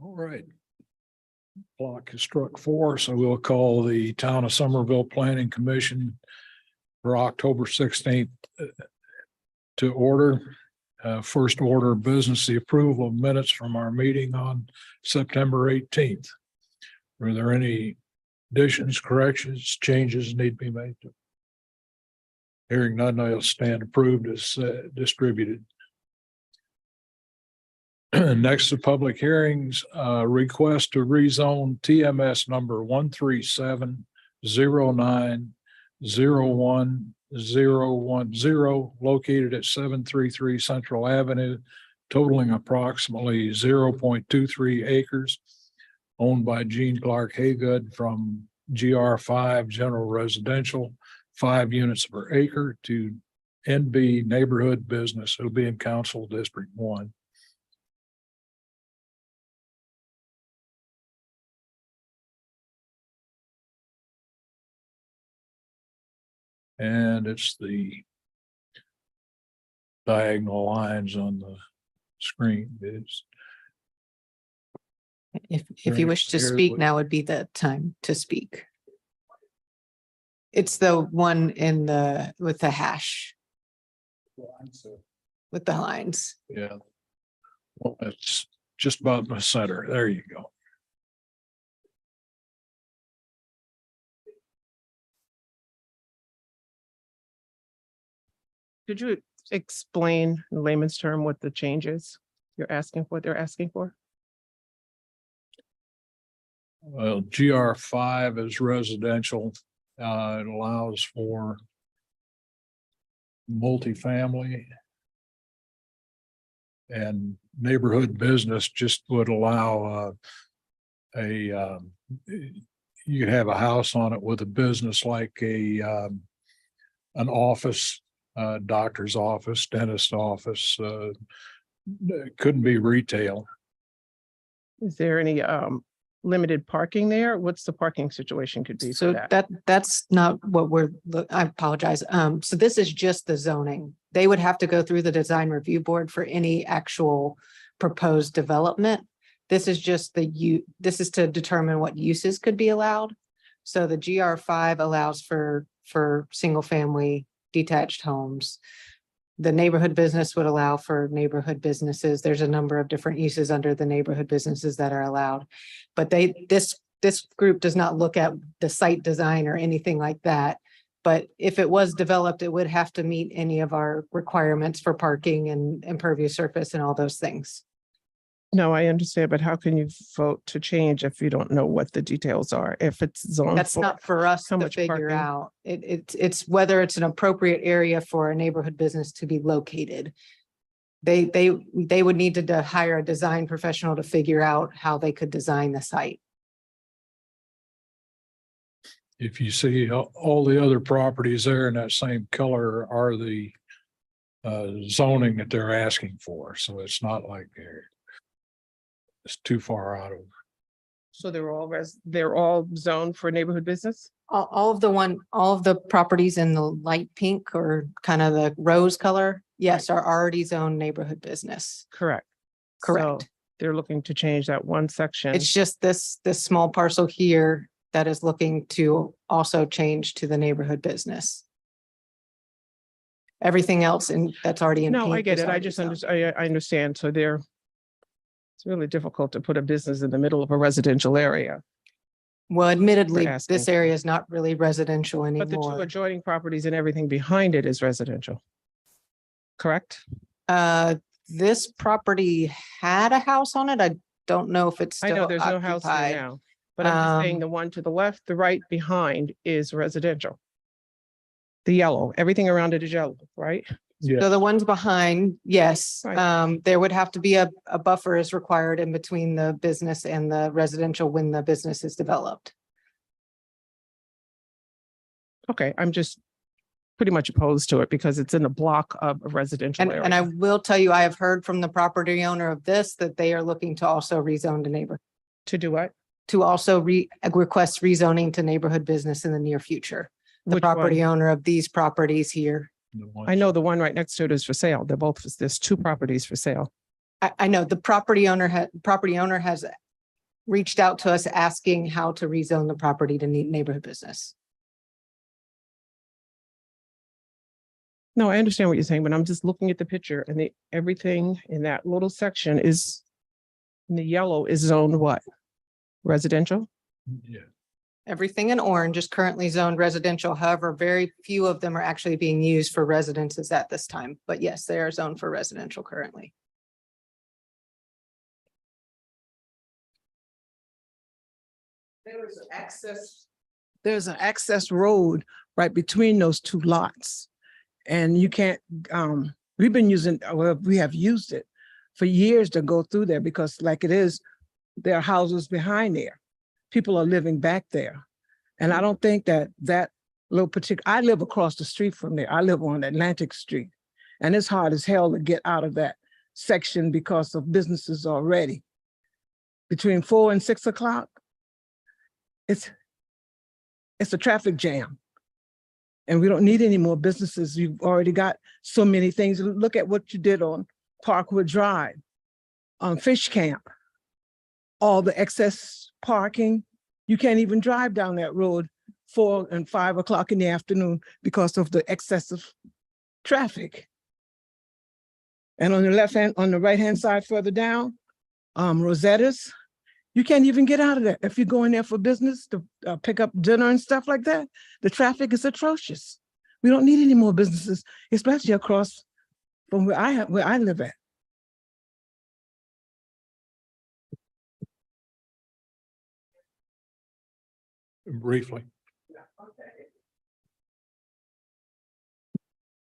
All right. Clock has struck 4, so we'll call the Town of Somerville Planning Commission for October 16th to order. First order of business, the approval of minutes from our meeting on September 18th. Were there any additions, corrections, changes need to be made? Hearing none, I'll stand approved as distributed. Next to public hearings, request to rezone TMS number 13709011010 located at 733 Central Avenue, totaling approximately 0.23 acres, owned by Gene Clark Haygood from GR5 General Residential, 5 units per acre, to NB Neighborhood Business. It'll be in Council District 1. And it's the diagonal lines on the screen. If you wish to speak, now would be the time to speak. It's the one in with the hash. With the lines. Yeah. Well, it's just about in the center. There you go. Could you explain in layman's term what the change is you're asking for, they're asking for? Well, GR5 is residential. It allows for multifamily, and neighborhood business just would allow you could have a house on it with a business like an office, doctor's office, dentist office. It couldn't be retail. Is there any limited parking there? What's the parking situation could be for So that? that's not what I apologize. So this is just the zoning. They would have to go through the design review board for any actual proposed development. This is just this is to determine what uses could be allowed. So the GR5 allows for single family detached homes. The neighborhood business would allow for neighborhood businesses. There's a number of different uses under the neighborhood businesses that are allowed. But this group does not look at the site design or anything like that. But if it was developed, it would have to meet any of our requirements for parking and impervious surface and all those things. No, I understand, but how can you vote to change if you don't know what the details are? If it's zoned. That's not for us how to much figure parking? out. It's whether it's an appropriate area for a neighborhood business to be located. They would need to hire a design professional to figure out how they could design the site. If you see all the other properties there in that same color are the zoning that they're asking for. So it's not like it's too far out of. So they're all zoned for neighborhood business? All of the properties in the light pink or kind of the rose color, yes, are already zoned neighborhood business. Correct. Correct. So they're looking to change that one section. It's just this small parcel here that is looking to also change to the neighborhood business. Everything else that's already in. No, I pink get is it. I already just zoned. I understand. So it's really difficult to put a business in the middle of a residential area. Well, admittedly, asking this for. area is not really residential But the two anymore. adjoining properties and everything behind it is residential. Correct? This property had a house on it. I don't know if it's I still know there's no house there occupied. now, but I'm just saying Um, the one to the left, the right behind is residential. The yellow, everything around it is yellow, right? Yeah. So the ones behind, yes, Right. there would have to be a buffer is required in between the business and the residential when the business is developed. Okay, I'm just pretty much opposed to it because it's in a block of a residential And I area. will tell you, I have heard from the property owner of this that they are looking to also rezone the neighbor, To do what? to also request rezoning to neighborhood business in the near future. The Which property one? owner of these properties here. I know the one right next to it is for sale. There's 2 properties for sale. I know the property owner has reached out to us asking how to rezone the property to neighborhood business. No, I understand what you're saying, but I'm just looking at the picture and everything in that little section is, in the yellow is zoned what? Residential? Yeah. Everything in orange is currently zoned residential. However, very few of them are actually being used for residences at this time. But yes, they are zoned for residential currently. There's an access road right between those two lots. And you can't, we've been using, well, we have used it for years to go through there because like it is, there are houses behind there. People are living back there. And I don't think that little I live across the street from there. I live on Atlantic Street. And it's hard as hell to get out of that section because of businesses already. Between 4 and 6 o'clock, it's a traffic jam. And we don't need any more businesses. You've already got so many things. Look at what you did on Parkwood Drive, on Fish Camp, all the excess parking. You can't even drive down that road 4 and 5 o'clock in the afternoon because of the excessive traffic. And on the right-hand side further down, Rosetta's, you can't even get out of there. If you go in there for business to pick up dinner and stuff like that, the traffic is atrocious. We don't need any more businesses, especially across from where I live at. Briefly.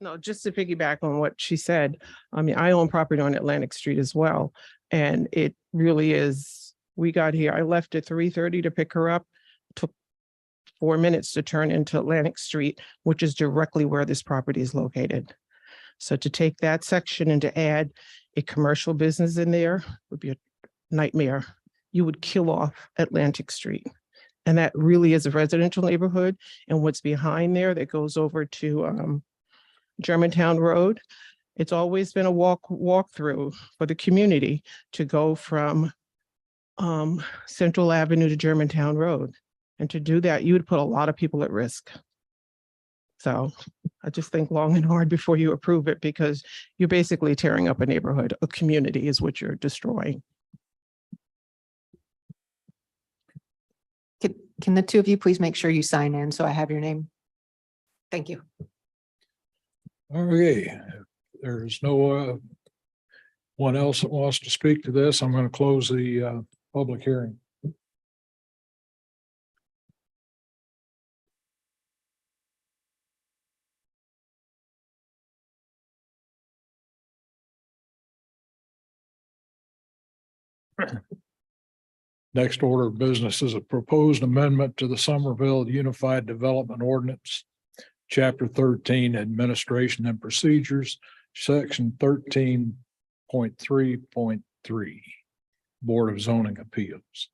No, just to piggyback on what she said, I mean, I own property on Atlantic Street as well. And it really is, we got here, I left at 3:30 to pick her up, took 4 minutes to turn into Atlantic Street, which is directly where this property is located. So to take that section and to add a commercial business in there would be a nightmare. You would kill off Atlantic Street. And that really is a residential neighborhood. And what's behind there that goes over to Germantown Road, it's always been a walk through for the community to go from Central Avenue to Germantown Road. And to do that, you would put a lot of people at risk. So I just think long and hard before you approve it, because you're basically tearing up a neighborhood. A community is what you're destroying. Can the two of you please make sure you sign in so I have your name? Thank you. Okay, if there's no one else that wants to speak to this, I'm going to close the public hearing. Next order of business is a proposed amendment to the Somerville Unified Development Ordinance, Chapter 13, Administration and Procedures, Section 13.3.3, Board of Zoning Appeals.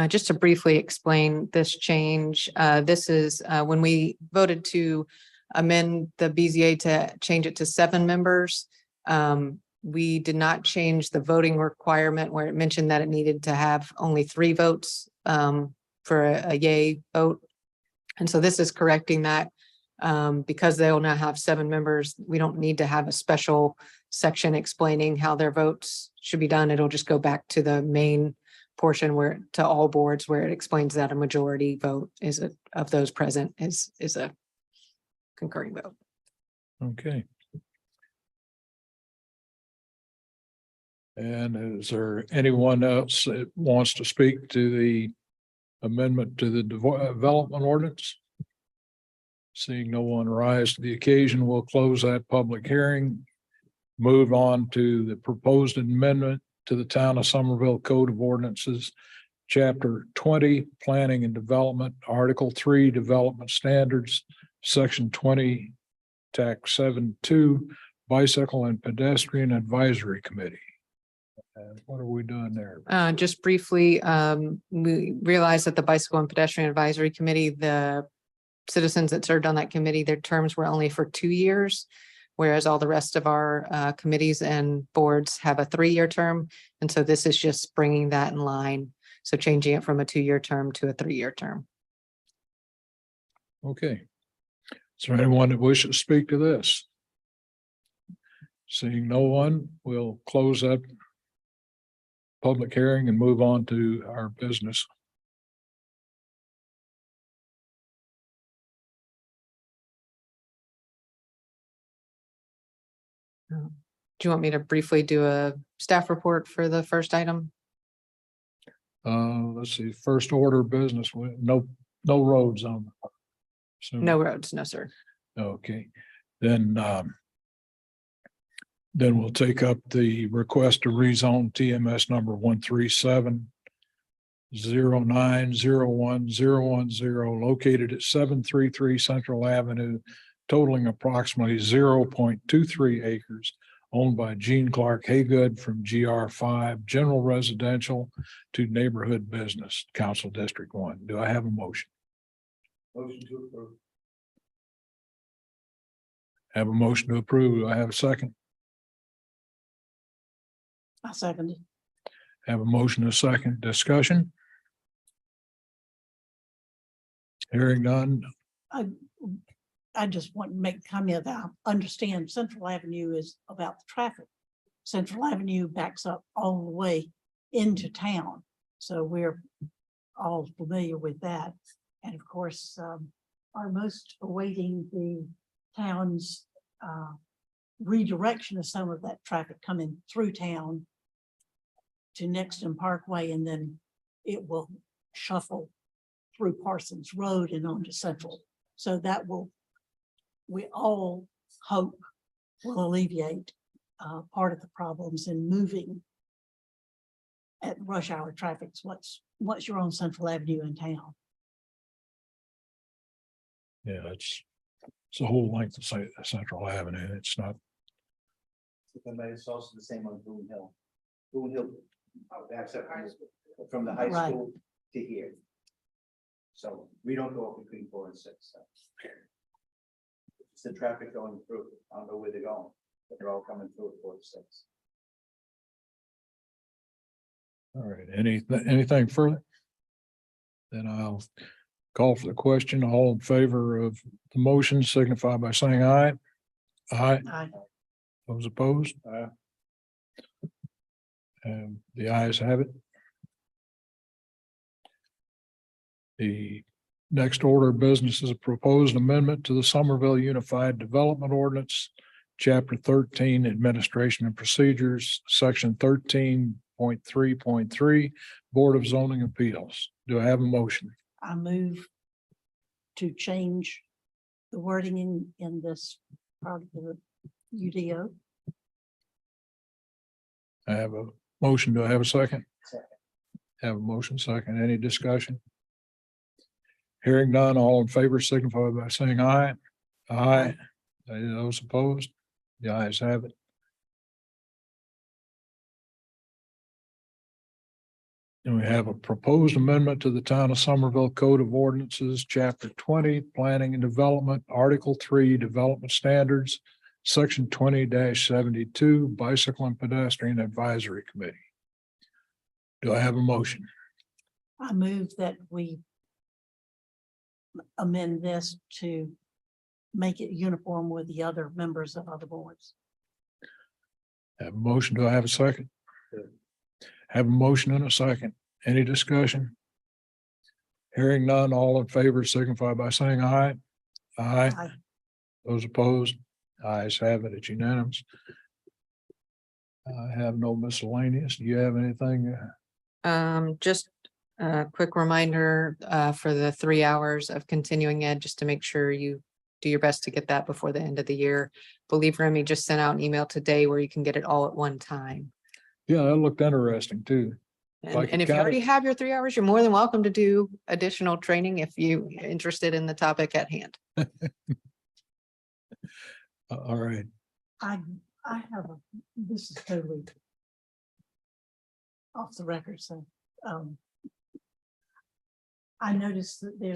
Just to briefly explain this change, this is when we voted to amend the BZA to change it to 7 members. We did not change the voting requirement where it mentioned that it needed to have only 3 votes for a yay vote. And so this is correcting that because they will now have 7 members. We don't need to have a special section explaining how their votes should be done. It'll just go back to the main portion where to all boards where it explains that a majority vote of those present is a concurring vote. Okay. And is there anyone else that wants to speak to the amendment to the development ordinance? Seeing no one rise to the occasion, we'll close that public hearing. Move on to the proposed amendment to the Town of Somerville Code of Ordinances, Chapter 20, Planning and Development, Article 3, Development Standards, Section 20, Tax 7.2, Bicycle and Pedestrian Advisory Committee. And what are we doing there? Just briefly, we realized that the Bicycle and Pedestrian Advisory Committee, the citizens that served on that committee, their terms were only for 2 years, whereas all the rest of our committees and boards have a 3-year term. And so this is just bringing that in line So changing it from a 2-year term to a 3-year term. Okay. Is there anyone that wishes to speak to this? Seeing no one, we'll close that public hearing and move on to our business. Do you want me to briefly do a staff report for the first item? Let's see, first order of business, no roads on. No roads, no, sir. Okay, then we'll take up the request to rezone TMS number 137-0901-010 located at 733 Central Avenue, totaling approximately 0.23 acres, owned by Gene Clark Haygood from GR5 General Residential to Neighborhood Business, Council District 1. Do I have a motion? Motion to approve. Have a motion to approve. Do I have a second? I second it. Have a motion and a second. Discussion? Hearing none. I just want to make a comment that I understand Central Avenue is about the traffic. Central Avenue backs up all the way into town. So we're all familiar with that. And of course, are most awaiting the town's redirection of some of that traffic coming through town to Nexton Parkway, and then it will shuffle through Parsons Road and onto Central. So that will, we all hope, will alleviate part of the problems in moving at rush hour traffic. Once you're on Central Avenue in town. Yeah, it's the whole length of Central Avenue. It's not, It's also the same on Boone Hill. Boone Hill, backs up from the high Right. school to here. So we don't go up between 4 and 6. So. It's the traffic going through. I don't know where they're going, but they're all coming through at 4 to 6. all right. Anything further? Then I'll call for the question. All in favor of the motion signify by saying aye. Aye. Those opposed? And the ayes have it. The next order of business is a proposed amendment to the Somerville Unified Development Ordinance, Chapter 13, Administration and Procedures, Section 13.3.3, Board of Zoning Appeals. Do I have a motion? I move to change the wording in this part of the UDO. I have a motion. Do I have a second? Second. Have a motion second. Any discussion? Hearing none, all in favor signify by saying aye. Aye. Any those opposed? The ayes have it. And we have a proposed amendment to the Town of Somerville Code of Ordinances, Chapter 20, Planning and Development, Article 3, Development Standards, Section 20-72, Bicycle and Pedestrian Advisory Committee. Do I have a motion? I move that we amend this to make it uniform with the other members of other boards. Have a motion. Do I have a second? Have a motion and a second. Any discussion? Hearing none, all in favor signify by saying aye. Aye. Aye. Those opposed? Ayes have it. It's unanimous. I have no miscellaneous. Do you have anything? Just a quick reminder for the 3 hours of continuing ed, just to make sure you do your best to get that before the end of the year. Believe Remy just sent out an email today where you can get it all at one time. Yeah, that looked interesting too. Like And it if you got already it- have your 3 hours, you're more than welcome to do additional training if you're interested in the topic at hand. All right. I have this is totally off the record, so, I noticed that there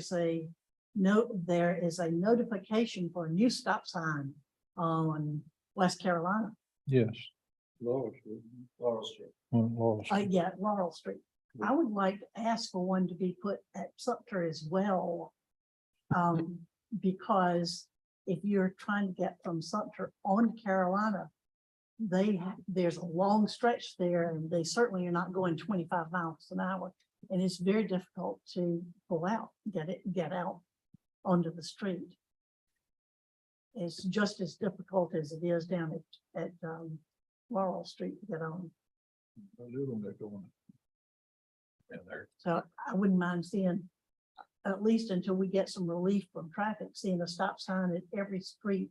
is a notification for a new stop sign on West Carolina. Yes. Laurel Street. Laurel Street. Well, Yeah, Laurel Street. I would like to ask for one to be put at Sumter as well. Because if you're trying to get from Sumter on Carolina, there's a long stretch there and they certainly are not going 25 miles an hour. And it's very difficult to pull out, get out onto the street. It's just as difficult as it is down at Laurel Street to get on. In there. So I wouldn't mind seeing, at least until we get some relief from traffic, seeing a stop sign at every street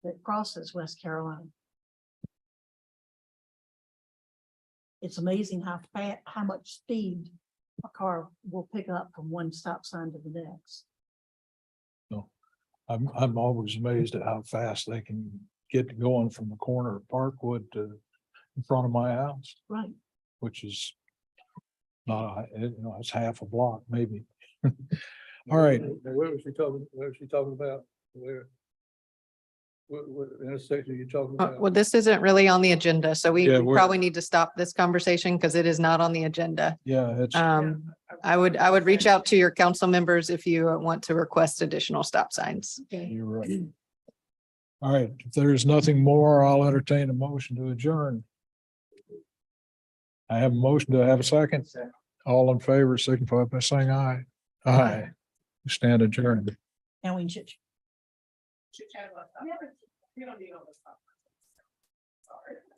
that crosses West Carolina. It's amazing how much speed a car will pick up from one stop sign to the next. I'm always amazed at how fast they can get going from the corner of Parkwood to in front of my house, Right. which is not, it's half a block, maybe. All right. Where was she talking about? What intersection are you talking Well, this isn't really on the agenda, so we Yeah, we're- probably need to stop this conversation because it is not on the agenda. Yeah, it's, I would reach out to your council members if you want to request additional stop signs. you're right. All right, if there's nothing more, I'll entertain a motion to adjourn. I have a motion. Do I have a second? All in favor, signify by saying aye. Aye. Stand adjourned. And we should.